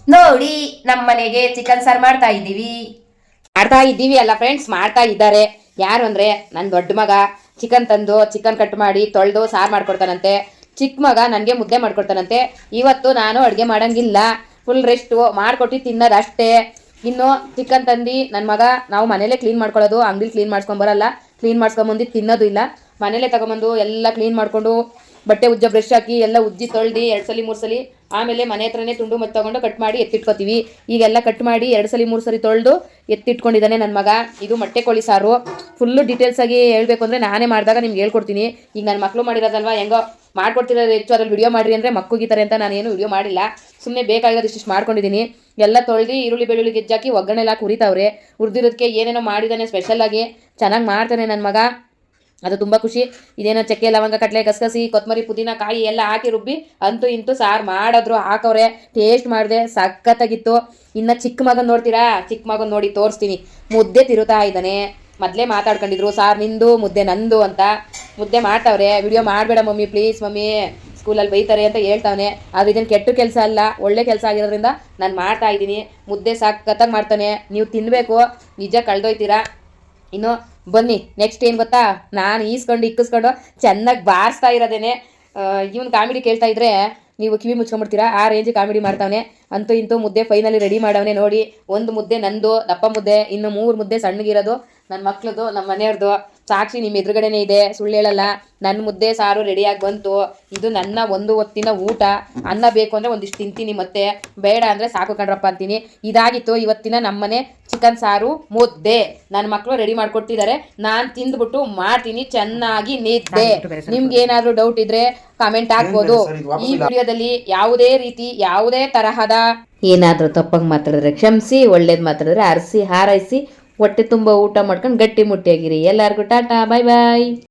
ನೋಡಿ ನಮ್ಮ ಮನೆಗೆ ಚಿಕನ್ ಸಾರು ಮಾಡ್ತಾ ಇದ್ದೀವಿ ಅಲ್ಲ ಫ್ರೆಂಡ್ಸ್, ಮಾಡ್ತಾ ಇದ್ದಾರೆ. ಯಾರು ಅಂದ್ರೆ ನನ್ನ ದೊಡ್ಡ ಮಗ ಚಿಕನ್ ತಂದು ಚಿಕನ್ ಕಟ್ ಮಾಡಿ ತೊಳೆದು ಸಾರು ಮಾಡ್ಕೊಡ್ತಾನಂತೆ. ಚಿಕ್ಕ ಮಗ ನನಗೆ ಮುದ್ದೆ ಮಾಡ್ಕೊಡ್ತಾನಂತೆ. ಇವತ್ತು ನಾನು ಅಡುಗೆ ಮಾಡಂಗಿಲ್ಲ, ಫುಲ್ ರೆಸ್ಟು, ಮಾಡ್ಕೊಟ್ಟು ತಿನ್ನೋದು ಅಷ್ಟೇ. ಇನ್ನು ಚಿಕನ್ ತಂದು ನನ್ನ ಮಗ ನಾವು ಮನೇಲೇ ಕ್ಲೀನ್ ಮಾಡ್ಕೊಳ್ಳೋದು, ಅಂಗಡಿಲಿ ಕ್ಲೀನ್ ಮಾಡ್ಸ್ಕೊಂಬರಲ್ಲ. ಕ್ಲೀನ್ ಮಾಡ್ಸ್ಕೊಂಬಂದು ತಿನ್ನೋದು ಇಲ್ಲ, ಮನೇಲೇ ತಗೊಂಬಂದು ಎಲ್ಲ ಕ್ಲೀನ್ ಮಾಡಿಕೊಂಡು ಬಟ್ಟೆ ಉಜ್ಜ ಬ್ರಷ್ ಹಾಕಿ ಎಲ್ಲ ಉಜ್ಜಿ ತೊಳ್ದು 2 ಸಲ 3 ಸಲ ಆಮೇಲೆ ಮನೆ ಹತ್ರನೇ ತುಂಡು ಮತ್ತು ತೊಗೊಂಡು ಕಟ್ ಮಾಡಿ ಎತ್ತಿಟ್ಕೊತೀವಿ. ಈಗೆಲ್ಲ ಕಟ್ ಮಾಡಿ 2 ಸಲ 3 ಸಲ ತೊಳೆದು ಎತ್ತಿಟ್ಕೊಂಡಿದ್ದಾನೆ ನನ್ನ ಮಗ. ಇದು ಮೊಟ್ಟೆ ಕೋಳಿ ಸಾರು. ಫುಲ್ಲು ಡೀಟೇಲ್ಸಾಗಿ ಹೇಳಬೇಕು ಅಂದರೆ ನಾನೇ ಮಾಡಿದಾಗ ನಿಮ್ಗೆ ಹೇಳ್ಕೊಡ್ತೀನಿ. ಈಗ ನನ್ನ ಮಕ್ಕಳು ಮಾಡಿರೋದಲ್ವ, ಹೆಂಗೋ ಮಾಡ್ಕೊಡ್ತಿರೋದು ಹೆಚ್ಚು, ಅದ್ರಲ್ಲಿ ವಿಡಿಯೋ ಮಾಡಿರಿ ಅಂದರೆ ಮಕ್ಕಳಿಗಿತಾರೆ ಅಂತ ನಾನೇನು ವಿಡಿಯೋ ಮಾಡಿಲ್ಲ. ಸುಮ್ಮನೆ ಬೇಕಾಗಿರೋದು ಇಷ್ಟು ಮಾಡ್ಕೊಂಡಿದ್ದೀನಿ. ಎಲ್ಲ ತೊಳೆದು ಈರುಳ್ಳಿ ಬೆಳ್ಳುಳ್ಳಿ ಗೆಜ್ಜಾಕಿ ಒಗ್ಗರಣೆ ಎಲ್ಲ ಹುರಿತಾವ್ರೆ. ಹುರಿದಿರೋದಕ್ಕೆ ಏನೇನೋ ಮಾಡಿದ್ದಾನೆ ಸ್ಪೆಷಲಾಗಿ, ಚೆನ್ನಾಗಿ ಮಾಡ್ತಾನೆ ನನ್ನ ಮಗ. ಅದು ತುಂಬ ಖುಷಿ. ಇದೇನೋ ಚಕ್ಕೆ ಲವಂಗ ಕಟ್ಲೆ ಗಸಗಸಿ ಕೊತ್ತಂಬರಿ ಪುದೀನ ಕಾಯಿ ಎಲ್ಲ ಹಾಕಿ ರುಬ್ಬಿ ಅಂತೂ ಇಂತೂ ಸಾರು ಮಾಡಿದ್ರು, ಹಾಕವ್ರೆ. ಟೇಸ್ಟ್ ಮಾಡಿದೆ, ಸಖತ್ತಾಗಿತ್ತು. ಇನ್ನು ಚಿಕ್ಕ ಮಗನ ನೋಡ್ತೀರಾ? ಚಿಕ್ಕ ಮಗನ ನೋಡಿ ತೋರಿಸ್ತೀನಿ. ಮುದ್ದೆ ತಿರುತ್ತಾ ಇದ್ದಾನೆ. ಮೊದಲೇ ಮಾತಾಡ್ಕೊಂಡಿದ್ರು ಸಾರು ನಿಂದು ಮುದ್ದೆ ನಂದು ಅಂತ. ಮುದ್ದೆ ಮಾಡ್ತಾವ್ರೆ. ವಿಡಿಯೋ ಮಾಡಬೇಡ ಮಮ್ಮಿ ಪ್ಲೀಸ್ ಮಮ್ಮಿ, ಸ್ಕೂಲಲ್ಲಿ ಬೈತಾರೆ ಅಂತ ಹೇಳ್ತಾವನೆ. ಆದರೆ ಇದನ್ನು ಕೆಟ್ಟ ಕೆಲಸ ಅಲ್ಲ, ಒಳ್ಳೆ ಕೆಲಸ ಆಗಿರೋದ್ರಿಂದ ನಾನು ಮಾಡ್ತಾ ಇದ್ದೀನಿ. ಮುದ್ದೆ ಸಖತ್ತಾಗಿ ಮಾಡ್ತಾನೆ, ನೀವು ತಿನ್ನಬೇಕು, ನಿಜ ಕಳೆದೋಯ್ತೀರಾ. ಇನ್ನು ಬನ್ನಿ ನೆಕ್ಸ್ಟ್ ಏನು ಗೊತ್ತಾ, ನಾನು ಈಸ್ಕೊಂಡು ಇಕ್ಕಿಸ್ಕೊಂಡು ಚೆನ್ನಾಗಿ ಬಾರಿಸ್ತಾ ಇರೋದೇನೆ. ಇವನು ಕಾಮಿಡಿ ಕೇಳ್ತಾ ಇದ್ರೆ ನೀವು ಕಿವಿ ಮುಚ್ಕೊಂಡ್ಬಿಡ್ತೀರಾ, ಆ ರೇಂಜ್ ಕಾಮಿಡಿ ಮಾಡ್ತಾವನೆ. ಅಂತೂ ಇಂತೂ ಮುದ್ದೆ ಫೈನಲಿ ರೆಡಿ ಮಾಡವನೆ ನೋಡಿ. 1 ಮುದ್ದೆ ನಂದು ದಪ್ಪ ಮುದ್ದೆ, ಇನ್ನು 3 ಮುದ್ದೆ ಸಣ್ಣಗಿರೋದು ನನ್ನ ಮಕ್ಳದು, ನಮ್ಮ ಮನೆಯವ್ರದ್ದು. ಸಾಕ್ಷಿ ನಿಮ್ಮ ಎದುರುಗಡೆನೇ ಇದೆ, ಸುಳ್ಳು ಹೇಳಲ್ಲ. ನನ್ನ ಮುದ್ದೆ ಸಾರು ರೆಡಿಯಾಗಿ ಬಂತು. ಇದು ನನ್ನ ಒಂದು ಹೊತ್ತಿನ ಊಟ. ಅನ್ನ ಬೇಕು ಅಂದರೆ ಒಂದಿಷ್ಟು ತಿಂತೀನಿ, ಮತ್ತೆ ಬೇಡ ಅಂದರೆ ಸಾಕು ಕಣ್ರಪ್ಪ ಅಂತೀನಿ. ಇದಾಗಿತ್ತು ಇವತ್ತಿನ ನಮ್ಮನೆ ಚಿಕನ್ ಸಾರು ಮುದ್ದೆ. ನನ್ನ ಮಕ್ಕಳು ರೆಡಿ ಮಾಡಿಕೊಟ್ಟಿದ್ದಾರೆ, ನಾನು ತಿಂದ್ಬಿಟ್ಟು ಮಾಡ್ತೀನಿ ಚೆನ್ನಾಗಿ ನಿದ್ದೆ. ನಿಮ್ಗೆ ಏನಾದರೂ ಡೌಟ್ ಇದ್ರೆ ಕಾಮೆಂಟ್ ಹಾಕ್ಬೋದು. ಈ ವಿಡಿಯೋದಲ್ಲಿ ಯಾವುದೇ ರೀತಿ ಯಾವುದೇ ತರಹದ ಏನಾದರೂ ತಪ್ಪಾಗಿ ಮಾತಾಡಿದ್ರೆ ಕ್ಷಮಿಸಿ, ಒಳ್ಳೇದು ಮಾತಾಡಿದ್ರೆ ಅರಸಿ ಹಾರೈಸಿ ಹೊಟ್ಟೆ ತುಂಬ ಊಟ ಮಾಡ್ಕೊಂಡು ಗಟ್ಟಿ ಮುಟ್ಟಿಯಾಗಿರಿ. ಎಲ್ಲರಿಗೂ ಟಾಟಾ, ಬಾಯ್ ಬಾಯ್.